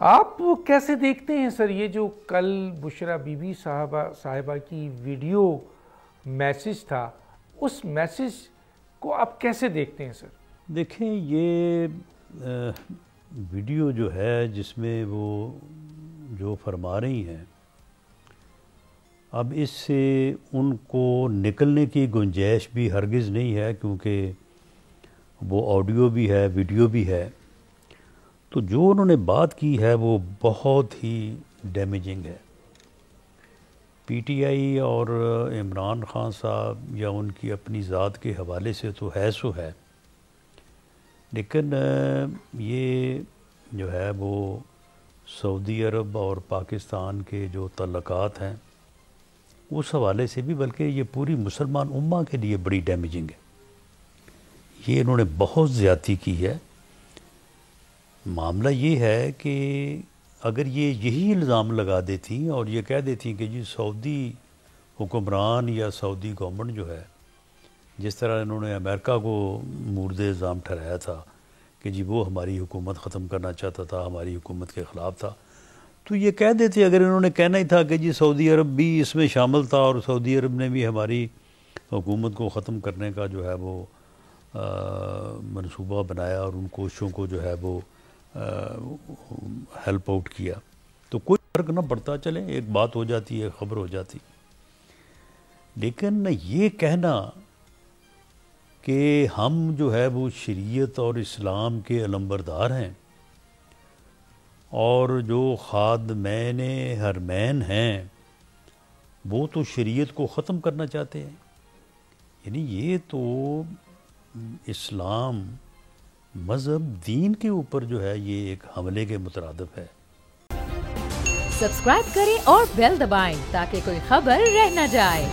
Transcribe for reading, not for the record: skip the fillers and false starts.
آپ کیسے دیکھتے ہیں سر یہ جو کل بشرا بی بی صاحبہ کی ویڈیو میسج تھا، اس میسج کو آپ کیسے دیکھتے ہیں سر؟ دیکھیں یہ ویڈیو جو ہے جس میں وہ جو فرما رہی ہیں، اب اس سے ان کو نکلنے کی گنجائش بھی ہرگز نہیں ہے، کیونکہ وہ آڈیو بھی ہے، ویڈیو بھی ہے. تو جو انہوں نے بات کی ہے وہ بہت ہی ڈیمیجنگ ہے. پی ٹی آئی اور عمران خان صاحب یا ان کی اپنی ذات کے حوالے سے تو ہے سو ہے، لیکن یہ جو ہے وہ سعودی عرب اور پاکستان کے جو تعلقات ہیں اس حوالے سے بھی، بلکہ یہ پوری مسلمان امہ کے لیے بڑی ڈیمیجنگ ہے. یہ انہوں نے بہت زیادتی کی ہے. معاملہ یہ ہے کہ اگر یہی الزام لگا دیتی اور یہ کہہ دیتی کہ جی سعودی حکمران یا سعودی گورنمنٹ جو ہے، جس طرح انہوں نے امریکہ کو مورد الزام ٹھہرایا تھا کہ جی وہ ہماری حکومت ختم کرنا چاہتا تھا، ہماری حکومت کے خلاف تھا، تو یہ کہہ دیتے اگر انہوں نے کہنا ہی تھا کہ جی سعودی عرب بھی اس میں شامل تھا اور سعودی عرب نے بھی ہماری حکومت کو ختم کرنے کا جو ہے وہ منصوبہ بنایا اور ان کوششوں کو جو ہے وہ ہیلپ آؤٹ کیا، تو کوئی فرق نہ پڑتا. چلیں ایک بات ہو جاتی ہے، خبر ہو جاتی. لیکن یہ کہنا کہ ہم جو ہے وہ شریعت اور اسلام کے علمبردار ہیں اور جو خادمین حرمین ہیں وہ تو شریعت کو ختم کرنا چاہتے ہیں، یعنی یہ تو اسلام مذہب دین کے اوپر جو ہے یہ ایک حملے کے مترادف ہے. سبسکرائب کریں اور بیل دبائیں تاکہ کوئی خبر رہ نہ جائے.